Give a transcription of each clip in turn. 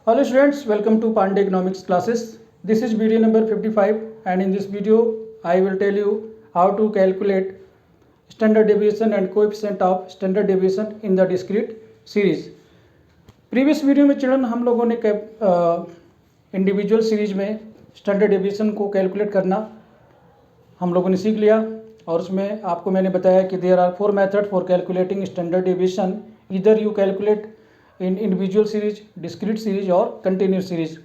Hello students, welcome to Pandey Economics classes. This is video number 55 and in this video I will tell you how to calculate standard deviation and coefficient of standard deviation in the discrete series. Previous video में children हम लोगों ने individual series में standard deviation को calculate करना हम लोगों ने सीख लिया और उसमें आपको मैंने बताया कि there are 4 method for calculating standard deviation. इधर you calculate in individual series, discrete series और कंटिन्यूस सीरीज.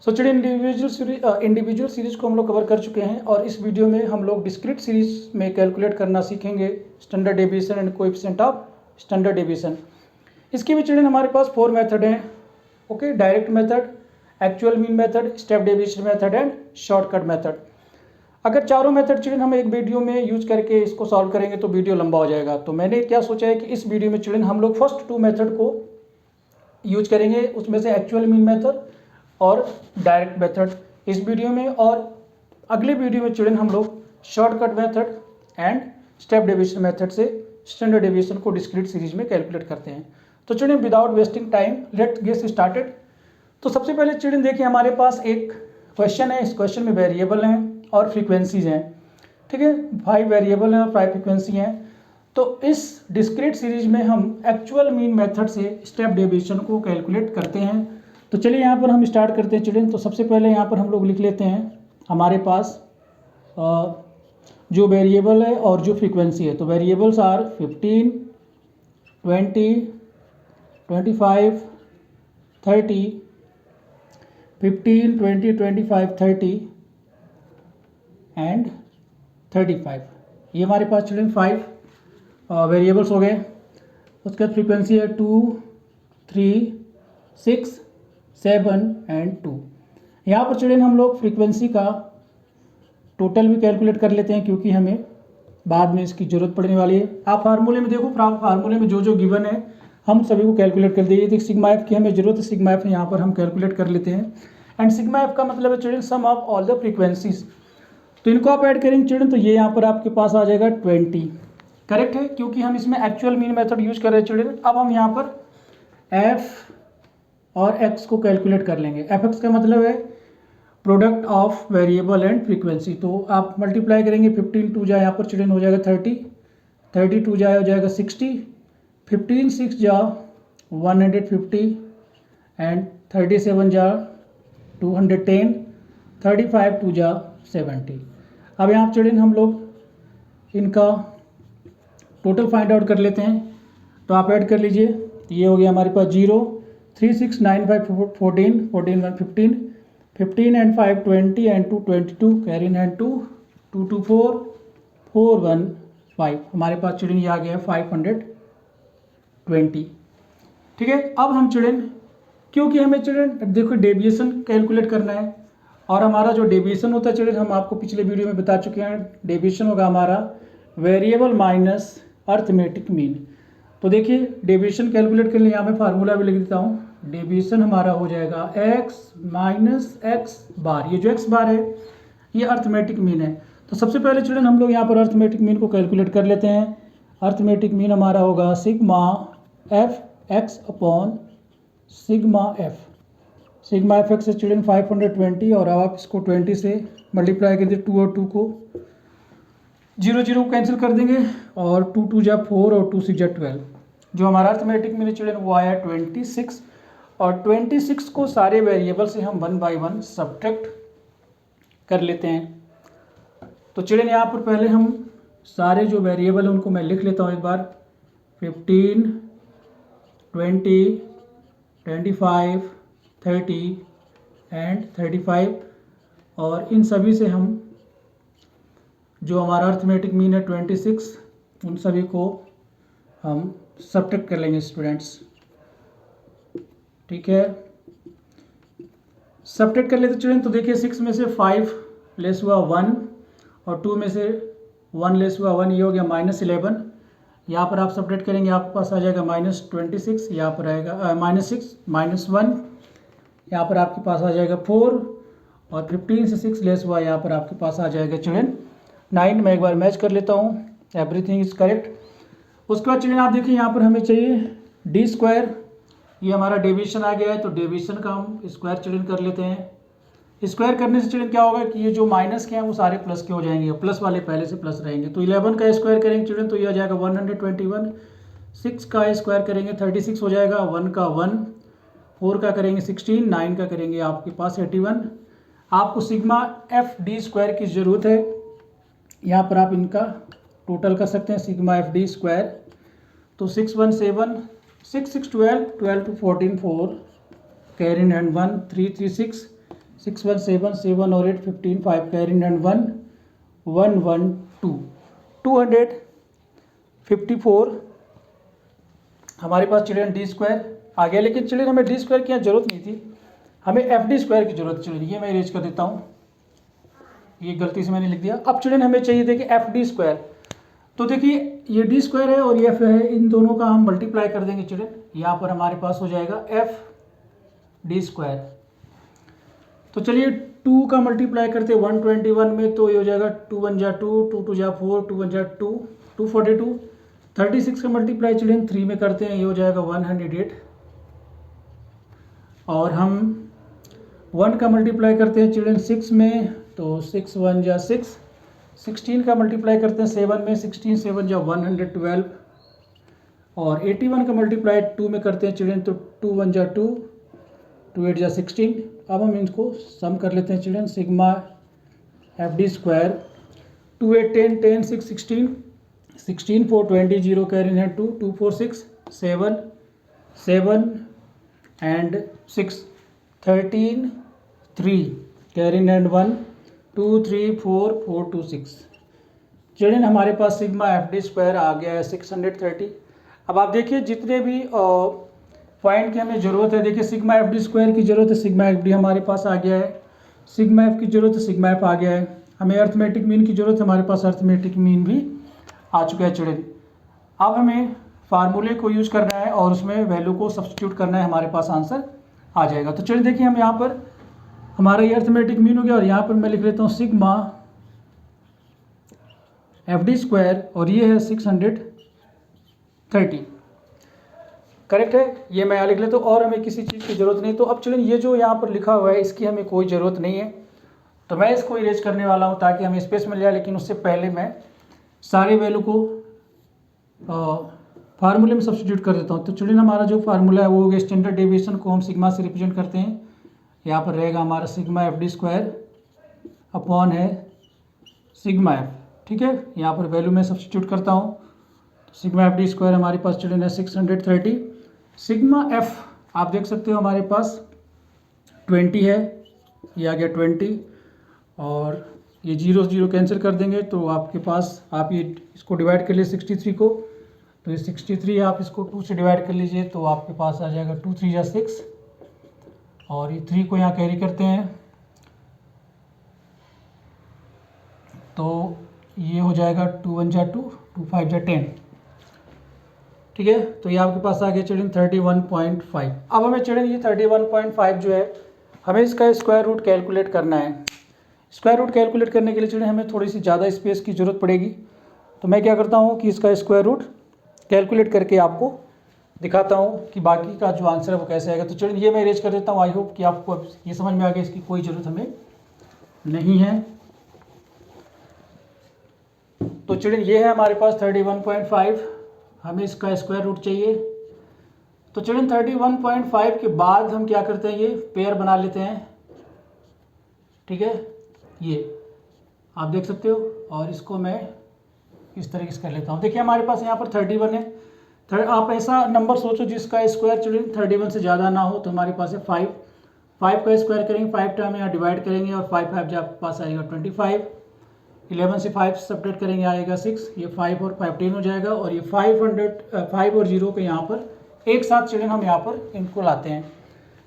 सो चलिए इंडिविजुअल सीरीज को हम लोग कवर कर चुके हैं और इस वीडियो में हम लोग डिस्क्रीट सीरीज में कैलकुलेट करना सीखेंगे standard deviation and coefficient of standard deviation. इसके भी चिल्ड्रन हमारे पास 4 मेथड हैं. Okay, direct method, actual mean method, step deviation method and shortcut method. अगर चारों मेथड चिल्ड्रन हम एक वीडियो में यूज करके इसको सॉल्व करेंगे तो वीडियो लंबा हो जाएगा. तो मैंने क्या सोचा है कि इस वीडियो में चिल्ड्रन हम लोग फर्स्ट 2 मेथड को यूज करेंगे, उसमें से एक्चुअल मीन मेथड और डायरेक्ट मेथड इस वीडियो में, और अगले वीडियो में चिल्ड्रन हम लोग shortcut method and step deviation method से स्टैंडर्ड डेविएशन को डिस्क्रीट सीरीज में कैलकुलेट करते हैं. तो children without wasting time let's get started. तो सबसे पहले चिल्ड्रन देखिए हमारे पास एक क्वेश्चन है. इस क्वेश्चन में वेरिएबल हैं और फ्रीक्वेंसीज हैं. ठीक है, 5 वेरिएबल हैं और 5 फ्रीक्वेंसी हैं. तो इस डिस्क्रीट सीरीज में हम एक्चुअल मीन मेथड से स्टेप डेविएशन को कैलकुलेट करते हैं. तो चलिए यहाँ पर हम स्टार्ट करते हैं चिल्ड्रन. तो सबसे पहले यहाँ पर हम लोग लिख लेते हैं हमारे पास जो वेरिएबल है और जो फ्रीक्वेंसी है. तो वेरिएबल्स आर 15, 20, 25, 30, 15, 20, 25, 30 एंड 35. ये हमारे पास चिल्ड्रन 5 वेरिएबल्स हो गए. उसके बाद फ्रीक्वेंसी है 2, 3, 6, 7 एंड 2. यहाँ पर चिल्ड्रन हम लोग फ्रीक्वेंसी का टोटल भी कैलकुलेट कर लेते हैं क्योंकि हमें बाद में इसकी ज़रूरत पड़ने वाली है. आप फार्मूले में देखो, फार्मूले में जो जो गिवन है हम सभी को कैलकुलेट कर दीजिए. सिग्मा एफ की हमें ज़रूरत है, सिग्मा एफ यहाँ पर हम कैलकुलेट कर लेते हैं. एंड सिग्मा एफ का मतलब है children sum of all the frequencies. तो इनको आप ऐड करेंगे चिल्ड्रन तो ये यहाँ पर आपके पास आ जाएगा 20. करेक्ट है क्योंकि हम इसमें एक्चुअल मीन मेथड यूज कर रहे हैं चिल्ड्रन. अब हम यहाँ पर एफ और एक्स को कैलकुलेट कर लेंगे. एफ एक्स का मतलब है product of variable and frequency. तो आप मल्टीप्लाई करेंगे, 15 टू जा यहाँ पर चिल्ड्रन हो जाएगा 30, 32 जा हो जाएगा 60, 15 6 जा 150 एंड 37 जा 210, 35 टू जा 70. अब यहाँ चिल्ड्रन हम लोग इनका टोटल फाइंड आउट कर लेते हैं. तो आप ऐड कर लीजिए. ये हो गया हमारे पास 0, 3 6 9 5 14, 14 1 15, 15 and 5 20 and 2 22, carry in hand 2, 2 2 4, 4 1 5. हमारे पास चिल्ड्रन ये आ गया 520. ठीक है, अब हम चिल्ड्रन क्योंकि हमें चिल्ड्रन देखो डेविएशन कैलकुलेट करना है और हमारा जो डेविएशन होता है चिल्ड्रन हम आपको पिछले वीडियो में बता चुके हैं. डेविएशन होगा हमारा वेरिएबल माइनस अर्थमेटिक मीन. तो देखिए डेविएशन कैलकुलेट के लिए यहाँ मैं फार्मूला भी लिख देता हूँ. डेविएशन हमारा हो जाएगा x माइनस एक्स बार. ये जो x बार है ये अर्थमेटिक मीन है. तो सबसे पहले चिल्ड्रन हम लोग यहाँ पर अर्थमेटिक मीन को कैलकुलेट कर लेते हैं. अर्थमेटिक मीन हमारा होगा sigma F x upon sigma F. Sigma F x से चिल्ड्रन 520 और अब आप इसको 20 से मल्टीप्लाई कर दीजिए. 2 और 2 को 0 0 को कैंसिल कर देंगे और 2 2 जा 4 और 2 6 जा 12. जो हमारा अर्थमेटिक मीन चिल्ड्रन वो आया 26. और 26 को सारे वेरिएबल से हम 1 बाई 1 सब्ट्रैक्ट कर लेते हैं. तो चिल्ड्रन यहाँ पर पहले हम सारे जो वेरिएबल हैं उनको मैं लिख लेता हूँ एक बार. 15, 20, 25, 30 एंड 35. और इन सभी से हम जो हमारा अर्थमेटिक मीन है 26, उन सभी को हम सब्ट्रैक्ट कर लेंगे स्टूडेंट्स. ठीक है, सब्ट्रैक्ट कर लेते चिल्ड्रन. तो देखिए 6 में से 5 लेस हुआ 1 और 2 में से 1 लेस हुआ 1, ये हो गया -11. यहाँ पर आप सब्ट्रैक्ट करेंगे आपके पास आ जाएगा -26. यहाँ पर आएगा -6 -1. यहाँ पर आपके पास आ जाएगा 4 और 15 से 6 लेस हुआ, यहाँ पर आपके पास आ जाएगा चिल्ड्रन 9. मैं एक बार मैच कर लेता हूँ. Everything is correct. उसके बाद चिल्ड्रन आप देखिए यहाँ पर हमें चाहिए d². ये हमारा डेविएशन आ गया है, तो डेविएशन का हम स्क्वायर चिल्ड्रन कर लेते हैं। स्क्वायर करने से चिल्ड्रन क्या होगा कि ये जो माइनस के हैं वो सारे प्लस के हो जाएंगे, प्लस वाले पहले से प्लस रहेंगे। तो 11 का स्क्वायर करेंगे चिल्ड्रन तो ये आ जाएगा 121, 6 का स्क्वायर करेंगे 36 हो जाएगा, 1 का 1, 4 का करेंगे 16, 9 का करेंगे आपके पास 81। आपको सिग्मा एफ डी स्क्वायर की ज़रूरत है, यहाँ पर आप इनका टोटल कर सकते हैं सिग्मा एफ डी स्क्वायर। तो 6 1 7, 6 6 12, 12 to 14 4, कैरी इन हैंड 1, 3 3 6, 6 1 7, 7 और 8 15, 5 कैरी इन हैंड 1, 1 1 2, 254 हमारे पास चिल्ड्रन डी स्क्वायर आ गया। लेकिन चिल्ड्रन हमें डी स्क्वायर की यहाँ जरूरत नहीं थी, हमें एफ डी स्क्वायर की जरूरत चिल्ड्रन। ये मैं इरेज कर देता हूँ, ये गलती से मैंने लिख दिया। अब चिल्ड्रन हमें चाहिए देखिए एफ डी स्क्वायर। तो देखिए ये डी स्क्वायर है और ये एफ है, इन दोनों का हम मल्टीप्लाई कर देंगे चिल्ड्रन। यहाँ पर हमारे पास हो जाएगा एफ डी स्क्वायर। तो चलिए 2 का मल्टीप्लाई करते 121 में, तो ये हो जाएगा 2 1 जा 2, 2 2 जा 4, 2 1 जा 2, 242। 36 का मल्टीप्लाई चिल्ड्रन 3 में करते हैं, ये हो जाएगा 108। और हम 1 का मल्टीप्लाई करते हैं चिल्ड्रन 6 में, तो 6 1 जा 6। 16 का मल्टीप्लाई करते हैं 7 में, 16 7 जा 112। और 81 का मल्टीप्लाई 2 में करते हैं चिल्ड्रन, तो 2 1 जा 2, 2 8 जा 16। अब हम इनको सम कर लेते हैं children, sigma F D square 2 8 10, 10 6 16, 16 4 20, 0 carry in hand 2, 2 4 6 7 7 and 6, 13 3 carry in hand 1, 2 3 4 4 2 6। Children हमारे पास सिग्मा एफ डी स्क्वायर आ गया है 630। अब आप देखिए जितने भी पॉइंट की हमें ज़रूरत है, देखिए सिग्मा एफ डी स्क्वायर की ज़रूरत है, सिग्मा एफ डी हमारे पास आ गया है, सिग्मा एफ की ज़रूरत है, सिग्मा एफ आ गया है। हमें अर्थमेटिक मीन की ज़रूरत है, हमारे पास अर्थमेटिक मीन भी आ चुका है चिल्ड्रन। अब हमें फार्मूले को यूज़ करना है और उसमें वैल्यू को सब्स्टिट्यूट करना है, हमारे पास आंसर आ जाएगा। तो चिल्ड्रन देखिए हम यहाँ पर हमारा ये अर्थमेटिक मीन हो गया और यहाँ पर मैं लिख लेता हूँ सिग्मा एफ डी स्क्वायर और ये है 630। करेक्ट है, ये मैं यहाँ लिख लेता हूँ और हमें किसी चीज़ की ज़रूरत नहीं। तो अब चिल्ड्रन ये जो यहाँ पर लिखा हुआ है इसकी हमें कोई ज़रूरत नहीं है, तो मैं इसको इरेज करने वाला हूँ ताकि हमें स्पेस मिल जाए। लेकिन उससे पहले मैं सारे वैल्यू को फार्मूले में सब्स्टिट्यूट कर देता हूँ। तो चिल्ड्रन हमारा जो फार्मूला है वो हो गया, स्टैंडर्ड डेविएशन को हम सिग्मा से रिप्रेजेंट करते हैं। यहाँ पर रहेगा हमारा sigma F D square upon है सिग्मा एफ। ठीक है, यहाँ पर वैल्यू मैं सब्स्टिट्यूट करता हूँ। सिग्मा एफ डी स्क्वायर हमारे पास चिल्ड्रन है 630। सिग्मा एफ आप देख सकते हो हमारे पास 20 है, ये आ गया 20 और ये 0 0 कैंसिल कर देंगे तो आपके पास, आप ये इसको डिवाइड कर लीजिए 63 को, तो ये 63 आप इसको 2 से डिवाइड कर लीजिए तो आपके पास आ जाएगा 2 3 जा 6 और ये 3 को यहाँ कैरी करते हैं तो ये हो जाएगा 2 1 जा 2, 2 5 जा 10। ठीक है, तो ये आपके पास आ गया चिल्ड्रन 31.5। अब हमें चिल्ड्रन ये 31.5 जो है हमें इसका स्क्वायर रूट कैलकुलेट करना है। स्क्वायर रूट कैलकुलेट करने के लिए चिल्ड्रन हमें थोड़ी सी ज़्यादा स्पेस की ज़रूरत पड़ेगी। तो मैं क्या करता हूँ कि इसका स्क्वायर रूट कैलकुलेट करके आपको दिखाता हूँ कि बाकी का जो आंसर है वो कैसे आएगा। तो चिल्ड्रन ये मैं अरेंज कर देता हूँ। आई होप कि आपको ये समझ में आ गया, इसकी कोई ज़रूरत हमें नहीं है। तो चिल्ड्रन ये है हमारे पास 31.5, हमें इसका स्क्वायर रूट चाहिए। तो चिल्ड्रन 31.5 के बाद हम क्या करते हैं, ये पेयर बना लेते हैं। ठीक है, ये आप देख सकते हो और इसको मैं इस तरीके से कर लेता हूँ। देखिए हमारे पास यहाँ पर 31 है। आप ऐसा नंबर सोचो जिसका स्क्वायर चिल्ड्रन 31 से ज़्यादा ना हो। तो हमारे पास है 5 का स्क्वायर करेंगे, 5 टाइम यहाँ डिवाइड करेंगे और 5 5 जो आपके पास आएगा 25। 11 से 5 सब्ट्रैक्ट करेंगे आएगा 6, ये 5 और 5 10 हो जाएगा और ये 5 और 0 के यहाँ पर एक साथ चिल्ड्रन हम यहाँ पर इनको लाते हैं।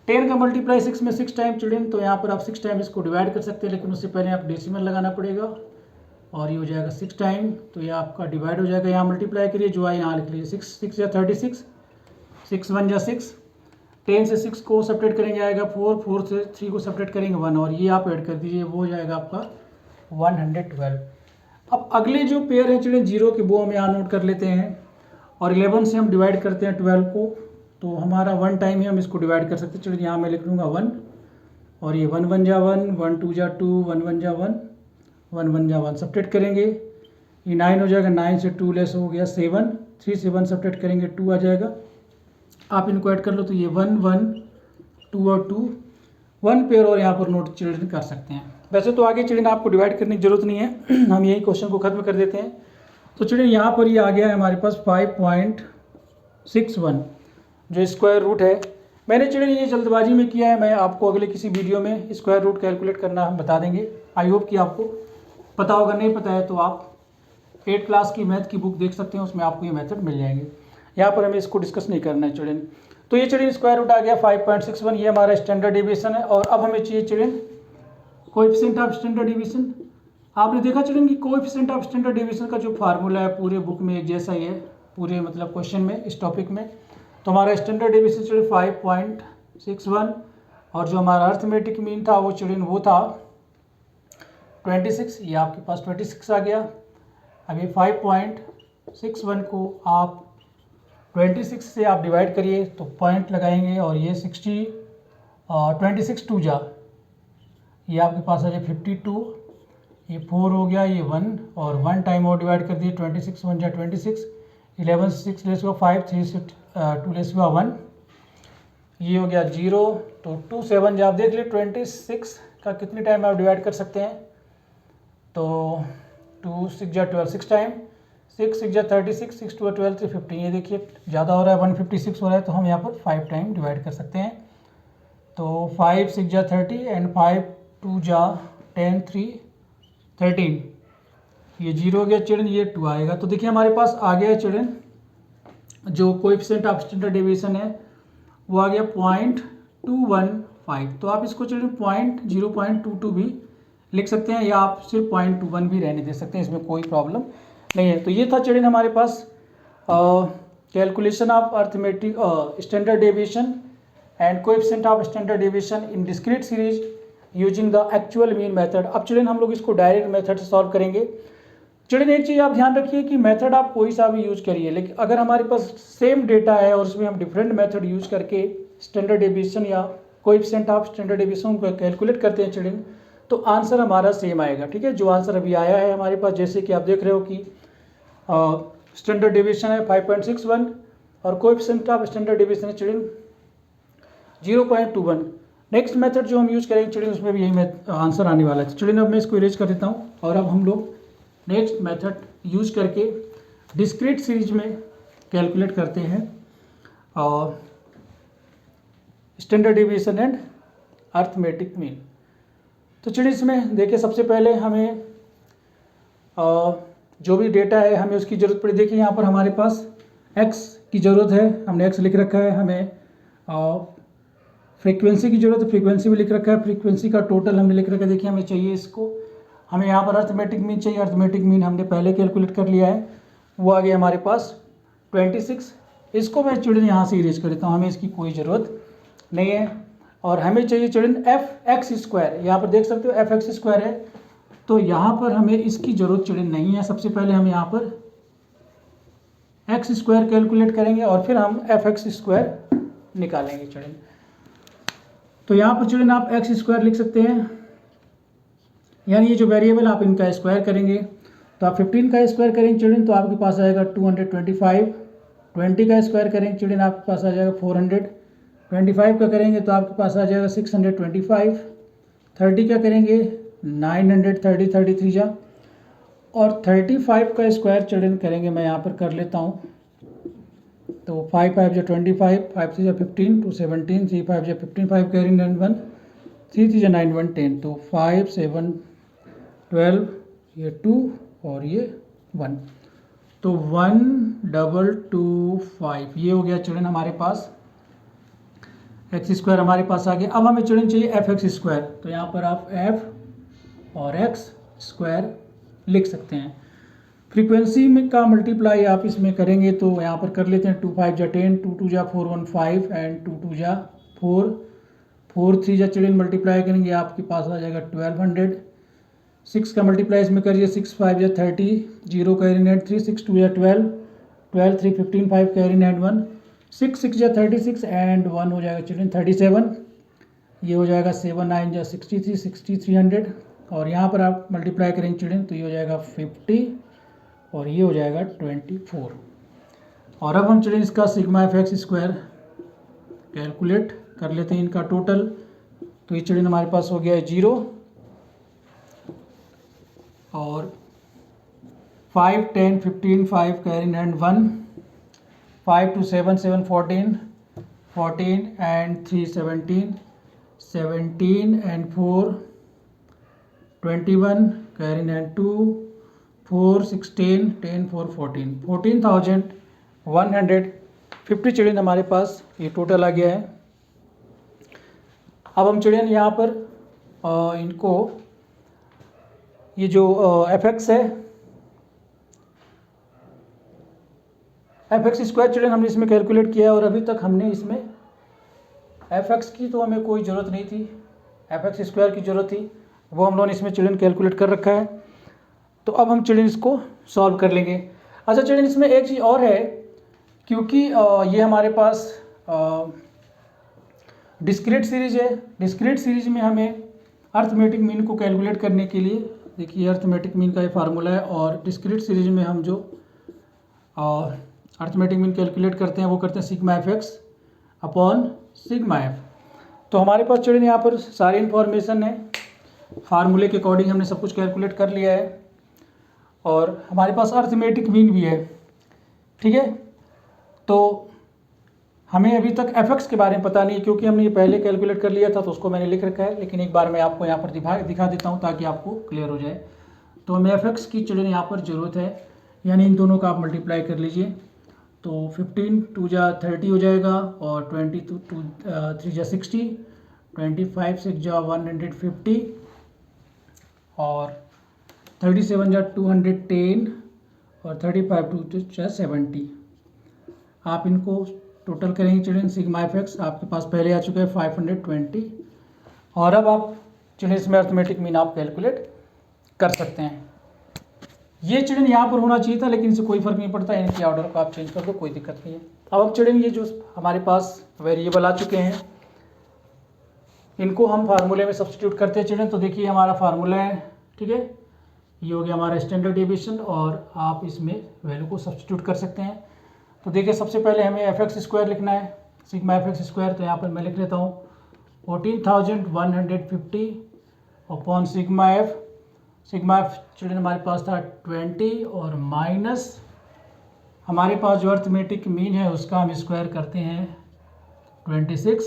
10 का मल्टीप्लाई 6 में 6 टाइम चिल्ड्रन, तो यहाँ पर आप 6 टाइम इसको डिवाइड कर सकते हैं, लेकिन उससे पहले आप डेसिमल लगाना पड़ेगा और ये हो जाएगा 6 टाइम, तो ये आपका डिवाइड हो जाएगा। यहाँ मल्टीप्लाई करिए, जो है यहाँ लिख लीजिए 6 6 या 36, 6 1 जा 6, 10 से 6 को सब्ट्रैक्ट करेंगे आएगा 4, 4 से 3 को सब्ट्रैक्ट करेंगे 1 और ये आप ऐड कर दीजिए, वो हो जाएगा आपका 112। अब अगले जो पेयर है चिल्ड्रन 0 के, वो हम यहाँ नोट कर लेते हैं और 11 से हम डिवाइड करते हैं 12 को तो हमारा 1 टाइम ही हम इसको डिवाइड कर सकते हैं। चलिए यहाँ मैं लिख लूँगा 1 और ये 1 1 जा 1, 1 2 जा 2, 1 1 जा 1, 1 1 जा 1 सब्ट्रैक्ट करेंगे, ये 9 हो जाएगा, 9 से 2 लेस हो गया 7, 3 से 1 सब्ट्रैक्ट करेंगे 2 आ जाएगा। आप इनको ऐड कर लो तो ये 1 1 2 और 2 1 पेयर और यहाँ पर नोट चिल्ड्रन कर सकते हैं। वैसे तो आगे चिल्ड्रन आपको डिवाइड करने की जरूरत नहीं है, हम यही क्वेश्चन को खत्म कर देते हैं। तो चिल्ड्रन यहाँ पर ये आ गया है हमारे पास 5.61 जो स्क्वायर रूट है। मैंने चिल्ड्रन ये जल्दबाजी में किया है, मैं आपको अगले किसी वीडियो में स्क्वायर रूट कैलकुलेट करना हम बता देंगे। आई होप कि आपको पता होगा, नहीं पता है तो आप 8 क्लास की मैथ की बुक देख सकते हैं, उसमें आपको ये मेथड मिल जाएंगे। यहाँ पर हमें इसको डिस्कस नहीं करना है चिल्ड्रन। तो ये चिल्ड्रन स्क्वायर रूट आ गया 5.61, ये हमारा स्टैंडर्ड डेविएशन है। और अब हमें चाहिए children coefficient of standard deviation. आपने देखा चिल्ड्रन कि कोएफिशिएंट ऑफ स्टैंडर्ड डेविएशन का जो फार्मूला है पूरे बुक में एक जैसा ही है, पूरे मतलब क्वेश्चन में, इस टॉपिक में। तो हमारा स्टैंडर्ड डेविएशन चिल्ड्रन 5.61 और जो हमारा अर्थमेटिक मीन था वो चिल्ड्रन वो था 26, ये आपके पास 26 आ गया। अभी 5.61 को आप 26 से आप डिवाइड करिए तो पॉइंट लगाएंगे और ये 60 और 26 2 जा, ये आपके पास आ जाए 52, ये 4 हो गया, ये 1 और 1 टाइम और डिवाइड कर दिए 26 1 जा 26, 11 से 6 लेस हुआ 5, 3 से 2 लेस हुआ 1, ये हो गया 0। तो 2 7 जा आप देख लीजिए 26 का कितने टाइम आप डिवाइड कर सकते हैं। तो 2 6 जा 12 6 टाइम, 6 6 जा 36, 6 2 12 3 15, ये देखिए ज़्यादा हो रहा है 156 हो रहा है, तो हम यहाँ पर 5 टाइम डिवाइड कर सकते हैं। तो 5 6 जा 30 एंड 5 2 जा 10 3 13, ये 0 हो गया चिल्ड्रन, ये 2 आएगा। तो देखिए हमारे पास आ गया है चिल्ड्रन जो कोएफिशिएंट ऑफ स्टैंडर्ड डेविएशन है वो आ गया 0.215। तो आप इसको चिल्ड्रन 0.22 भी लिख सकते हैं या आप सिर्फ 0.21 भी रहने दे सकते हैं, इसमें कोई प्रॉब्लम नहीं है। तो ये था चिल्ड्रन हमारे पास calculation of arithmetic standard deviation and coefficient of standard deviation in discrete series using the actual mean method. अब चिल्ड्रन हम लोग इसको डायरेक्ट मेथड से सॉल्व करेंगे। चिल्ड्रन एक चीज़ आप ध्यान रखिए कि मेथड आप कोई सा भी यूज करिए, लेकिन अगर हमारे पास सेम डेटा है और उसमें हम डिफरेंट मेथड यूज करके स्टैंडर्ड डेविएशन या कोएफिशिएंट ऑफ स्टैंडर्ड डेविएशन को कैलकुलेट करते हैं चिल्ड्रन, तो आंसर हमारा सेम आएगा। ठीक है, जो आंसर अभी आया है हमारे पास, जैसे कि आप देख रहे हो कि स्टैंडर्ड डेविएशन है 5.61 और कोएफिशिएंट ऑफ स्टैंडर्ड डेविएशन है चिल्ड्रन 0.21। नेक्स्ट मेथड जो हम यूज करेंगे चिल्ड्रन उसमें भी यही आंसर आने वाला है। चिल्ड्रन अब मैं इसको इरेज कर देता हूँ और अब हम लोग नेक्स्ट मेथड यूज करके डिस्क्रीट सीरीज में कैलकुलेट करते हैं और standard deviation and arithmetic mean. तो चिल्ड्रन इसमें देखिए सबसे पहले हमें जो भी डेटा है हमें उसकी ज़रूरत पड़ी। देखिए यहाँ पर हमारे पास x की ज़रूरत है, हमने x लिख रखा है। हमें फ्रीक्वेंसी की ज़रूरत है, फ्रीक्वेंसी भी लिख रखा है। फ्रीक्वेंसी का टोटल हमने लिख रखा है। देखिए हमें चाहिए इसको, हमें यहाँ पर अर्थमेटिक मीन चाहिए। अर्थमेटिक मीन हमने पहले कैलकुलेट कर लिया है, वो आ गया हमारे पास 26। इसको मैं चिल्ड्रन यहाँ से इरेज कर देता हूँ, हमें इसकी कोई ज़रूरत नहीं है। और हमें चाहिए चिल्ड्रन f(x²), यहाँ पर देख सकते हो f(x²) है, तो यहाँ पर हमें इसकी ज़रूरत चिल्ड्रन नहीं है। सबसे पहले हम यहाँ पर x² कैलकुलेट करेंगे और फिर हम f(x²) निकालेंगे चिल्ड्रन। तो यहाँ पर चिल्ड्रन आप x² लिख सकते हैं, यानी ये जो वेरिएबल आप इनका स्क्वायर करेंगे। तो आप 15 का स्क्वायर करेंगे चिल्ड्रन तो आपके पास आएगा 225। 20 का स्क्वायर करेंगे चिल्ड्रन आपके पास आ जाएगा 400। 25 का करेंगे तो आपके पास आ जाएगा 625। 30 का करेंगे 930, 33 जा। और 35 का स्क्वायर चिल्ड्रन करेंगे, मैं यहाँ पर कर लेता हूँ। तो 5 5 जा 25, 5 3 जा 15, 2 17, 3 5 जा 15, 5 कैरी 9 1, 3 3 जा 9 1 10। तो 5 7 12, ये 2 और ये 1, तो 1225 ये हो गया चिल्ड्रन हमारे पास x² हमारे पास आ गया। अब हमें चिल्ड्रन चाहिए f(x²), तो यहाँ पर आप f और x² लिख सकते हैं। फ्रीक्वेंसी में का मल्टीप्लाई आप इसमें करेंगे तो यहाँ पर कर लेते हैं। 2 5 जा 10, 2 2 जा 415 एंड 2 2 जा 4, 4 3 जा चिल्ड्रन मल्टीप्लाई करेंगे आपके पास आ जाएगा 1200। 6 का मल्टीप्लाई इसमें करिए, 6 5 जा 30, 0 कैरी नेट 3, 6 2 जा 12, 12 3 15, 5 कैरी नेट 1, 6 6 जा 36 एंड 1 हो जाएगा चिल्ड्रन 37। ये हो जाएगा 7 9 जा 63 6300 और यहाँ पर आप मल्टीप्लाई करेंगे चिल्ड्रन तो ये हो जाएगा 50 और ये हो जाएगा 24। और अब हम चिल्ड्रन इसका sigma F x square calculate कर लेते हैं इनका टोटल। तो ये चिल्ड्रन हमारे पास हो गया है 0 और 5 10 15 5 carry and 1 5 2 7 7 14 14 and 3 17 17 and 4 21 carry and 2 4 16 10 4 14 14,150 children हमारे पास ये टोटल आ गया है। अब हम चिल्ड्रन यहाँ पर इनको ये जो एफ एक्स है एफ एक्स स्क्वायर चिल्ड्रन हमने इसमें कैलकुलेट किया और अभी तक हमने इसमें एफ एक्स की तो हमें कोई ज़रूरत नहीं थी, एफ एक्स स्क्वायर की ज़रूरत थी, वो हम लोगों ने इसमें चिल्ड्रन कैलकुलेट कर रखा है। तो अब हम चिल्ड्रन इसको सॉल्व कर लेंगे। अच्छा चिल्ड्रन इसमें एक चीज़ और है, क्योंकि ये हमारे पास डिस्क्रीट सीरीज है, डिस्क्रीट सीरीज में हमें अर्थमेटिक मीन को कैलकुलेट करने के लिए देखिए अर्थमेटिक मीन का ये फार्मूला है और डिस्क्रीट सीरीज में हम जो अर्थमेटिक मीन कैलकुलेट करते हैं वो करते हैं sigma F x upon sigma F. तो हमारे पास चिल्ड्रन यहाँ पर सारी इन्फॉर्मेशन है, फार्मूले के अकॉर्डिंग हमने सब कुछ कैलकुलेट कर लिया है और हमारे पास अर्थमेटिक मीन भी है। ठीक है, तो हमें अभी तक एफ एक्स के बारे में पता नहीं क्योंकि हमने ये पहले कैलकुलेट कर लिया था तो उसको मैंने लिख रखा है, लेकिन एक बार मैं आपको यहाँ पर दिखा देता हूँ ताकि आपको क्लियर हो जाए। तो हमें एफ एक्स की चिल्ड्रन यहाँ पर ज़रूरत है, यानी इन दोनों का आप मल्टीप्लाई कर लीजिए। तो 15 2 जा 30 हो जाएगा और 20 2 3 जा 60 25 6 जा 150 और 37 जा 210 और 35 2 जा 70। आप इनको टोटल करेंगे चिल्ड्रन सिग्मा एफ एक्स आपके पास पहले आ चुका है 520 और अब आप चिल्ड्रन इसमें अर्थमेटिक मीन आप कैलकुलेट कर सकते हैं। ये चिल्ड्रन यहाँ पर होना चाहिए था लेकिन इससे कोई फर्क नहीं पड़ता, इनके ऑर्डर को आप चेंज कर दो, कोई दिक्कत नहीं है। अब चिल्ड्रन ये जो हमारे पास वेरिएबल आ चुके हैं इनको हम फार्मूले में सब्सटीट्यूट करते हैं चिल्ड्रन। तो देखिए हमारा फार्मूला है, ठीक है, ये हो गया हमारा स्टैंडर्ड डेविएशन और आप इसमें वैल्यू को सब्सटीट्यूट कर सकते हैं। तो देखिए सबसे पहले हमें एफ एक्स स्क्वायर लिखना है, सिग्मा एफ एक्स स्क्वायर, तो यहाँ पर मैं लिख लेता हूँ 14,150 अपॉन सिग्मा एफ चिल्ड्रन हमारे पास था 20 और माइनस हमारे पास जो अर्थमेटिक मीन है उसका हम स्क्वायर करते हैं 26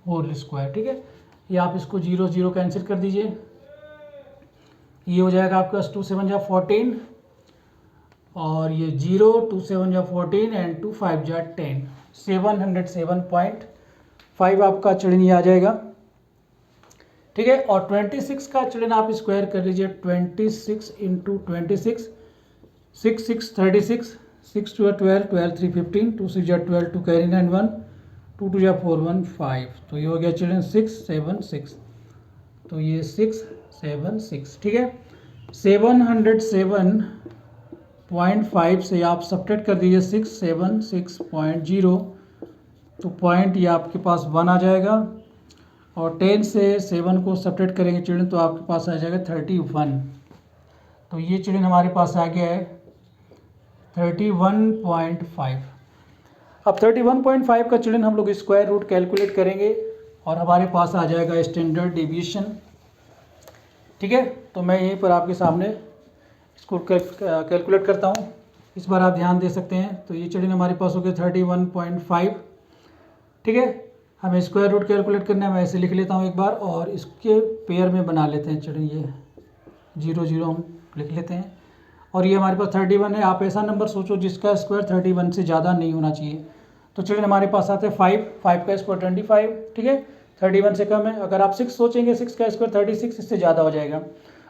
होल स्क्वायर। ठीक है, ये आप इसको 0 0 कैंसिल कर दीजिए, ये हो जाएगा आपके पास 2 7 जा 14 और ये 0 2 7 जा 14 एंड 2 5 जा 10 707.5 आपका चिल्ड्रन ये आ जाएगा। ठीक है, और 26 का चिल्ड्रन आप स्क्वायर कर लीजिए 26 इंटू 26 6 6 36 6 2 12 12 3 15 2 6 जा 12 2 कैरी 9 1 2 2 जा 4 1 5 तो ये हो गया चिल्ड्रन 6 7 6 तो ये 6 7 6। ठीक है, 707.5 से आप सब्ट्रैक्ट कर दीजिए 676.0 तो पॉइंट ये आपके पास 1 आ जाएगा और 10 से 7 को सब्ट्रैक्ट करेंगे चिल्ड्रन तो आपके पास आ जाएगा 31। तो ये चिल्ड्रन हमारे पास आ गया है 31.5। अब 31.5 का चिल्ड्रन हम लोग स्क्वायर रूट कैलकुलेट करेंगे और हमारे पास आ जाएगा स्टैंडर्ड डेविएशन। ठीक है, तो मैं यहीं पर आपके सामने इसको कैलकुलेट करता हूँ, इस बार आप ध्यान दे सकते हैं। तो ये चिल्ड्रन हमारे पास हो गया 31.5। ठीक है, हमें स्क्वायर रूट कैलकुलेट करना है, मैं ऐसे लिख लेता हूँ एक बार और इसके पेयर में बना लेते हैं चिल्ड्रन, ये 0 0 हम लिख लेते हैं और ये हमारे पास 31 है। आप ऐसा नंबर सोचो जिसका स्क्वायर 31 से ज़्यादा नहीं होना चाहिए। तो चिल्ड्रन हमारे पास आते हैं 5 का स्क्वायर 25। ठीक है, 31 से कम है। अगर आप 6 सोचेंगे 6 का स्क्वायर 36 इससे ज़्यादा हो जाएगा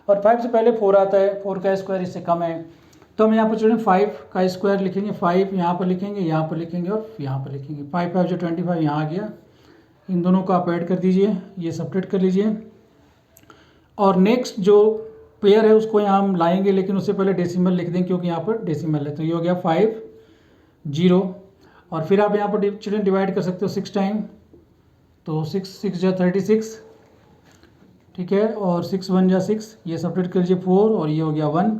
और 5 से पहले 4 आता है, 4 का स्क्वायर इससे कम है। तो हम यहाँ पर चिल्ड्रन 5 का स्क्वायर लिखेंगे, 5 यहाँ पर लिखेंगे, यहाँ पर लिखेंगे और यहाँ पर लिखेंगे। 5 5 जो 25 यहाँ आ गया, इन दोनों को आप ऐड कर दीजिए, ये सब्ट्रैक्ट कर लीजिए और नेक्स्ट जो पेयर है उसको यहाँ हम लाएंगे, लेकिन उससे पहले डेसिमल लिख देंगे क्योंकि यहाँ पर डेसिमल है। तो ये हो गया 5 0 और फिर आप यहाँ पर चिल्ड्रन डिवाइड कर सकते हो 6 टाइम, तो 6 जा 36, ठीक है, और 6 1 जा 6, ये सेपरेट कर लीजिए 4 और ये हो गया 1।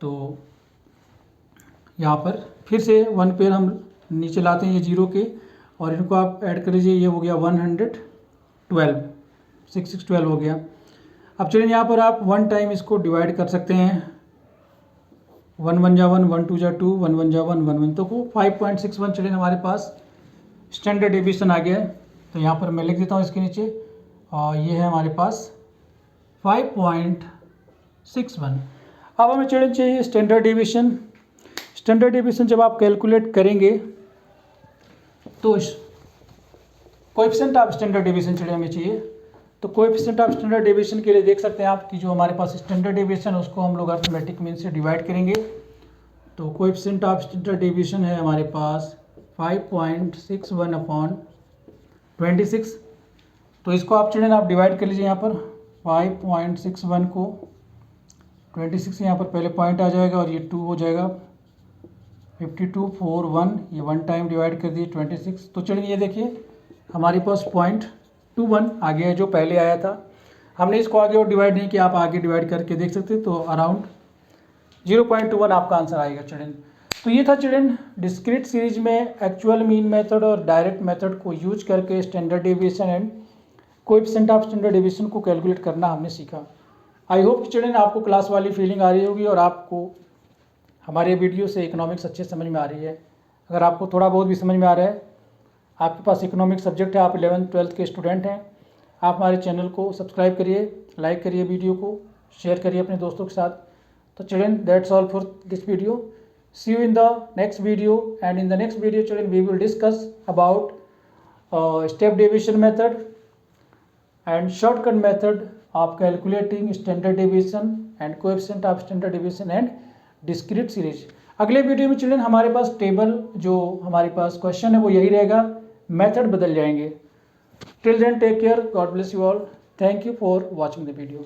तो यहाँ पर फिर से 1 पेयर हम नीचे लाते हैं ये 0 के, और इनको आप ऐड कर लीजिए, ये हो गया 112, 6 6 12 हो गया। अब चलिए यहाँ पर आप 1 टाइम इसको डिवाइड कर सकते हैं, 1 1 जा 1, 1 2 जा 2, 1 1 जा 1, 1 1, तो 5.61 चलिए हमारे पास स्टैंडर्ड डेविएशन आ गया है। तो यहाँ पर मैं लिख देता हूँ इसके नीचे, और ये है हमारे पास 5.61। अब हमें चलिए चाहिए स्टैंडर्ड डेविएशन। स्टैंडर्ड डेविएशन जब आप कैलकुलेट करेंगे तो कोएफिशिएंट ऑफ स्टैंडर्ड डेविएशन चलिए हमें चाहिए। तो कोएफिशिएंट ऑफ स्टैंडर्ड डेविएशन के लिए देख सकते हैं आप कि जो हमारे पास स्टैंडर्ड डेविएशन है उसको हम लोग अर्थमेटिक मीन से डिवाइड करेंगे। तो कोएफिशिएंट ऑफ स्टैंडर्ड डेविएशन है हमारे पास 5.61 अपॉन 26। तो इसको आप चलिए आप डिवाइड कर लीजिए यहाँ पर 5.61 को 26, यहाँ पर पहले पॉइंट आ जाएगा और ये 2 हो जाएगा, 52 4 1, ये 1 टाइम डिवाइड कर दिए 26। तो चलिए ये देखिए हमारे पास 0.21 आ गया है जो पहले आया था। हमने इसको आगे और डिवाइड नहीं किया, आप आगे डिवाइड करके देख सकते हैं, तो अराउंड 0.21 आपका आंसर आएगा चिल्ड्रन। तो ये था चिल्ड्रन डिस्क्रीट सीरीज में एक्चुअल मीन मेथड और डायरेक्ट मेथड को यूज करके standard deviation and coefficient of standard deviation को कैलकुलेट करना हमने सीखा। आई होप चिल्ड्रन आपको क्लास वाली फीलिंग आ रही होगी और आपको हमारे वीडियो से इकोनॉमिक्स अच्छे समझ में आ रही है। अगर आपको थोड़ा बहुत भी समझ में आ रहा है, आपके पास इकोनॉमिक्स सब्जेक्ट है, आप 11th 12th के स्टूडेंट हैं, आप हमारे चैनल को सब्सक्राइब करिए, लाइक करिए, वीडियो को शेयर करिए अपने दोस्तों के साथ। तो children that's all for this video. See you in the next video, and in the next video children we will discuss about step deviation method and shortcut method of calculating standard deviation and coefficient of standard deviation and discrete series। अगले video में children हमारे पास table जो हमारे पास question है वो यही रहेगा, method बदल जाएंगे। Till then take care, God bless you all, thank you for watching the video.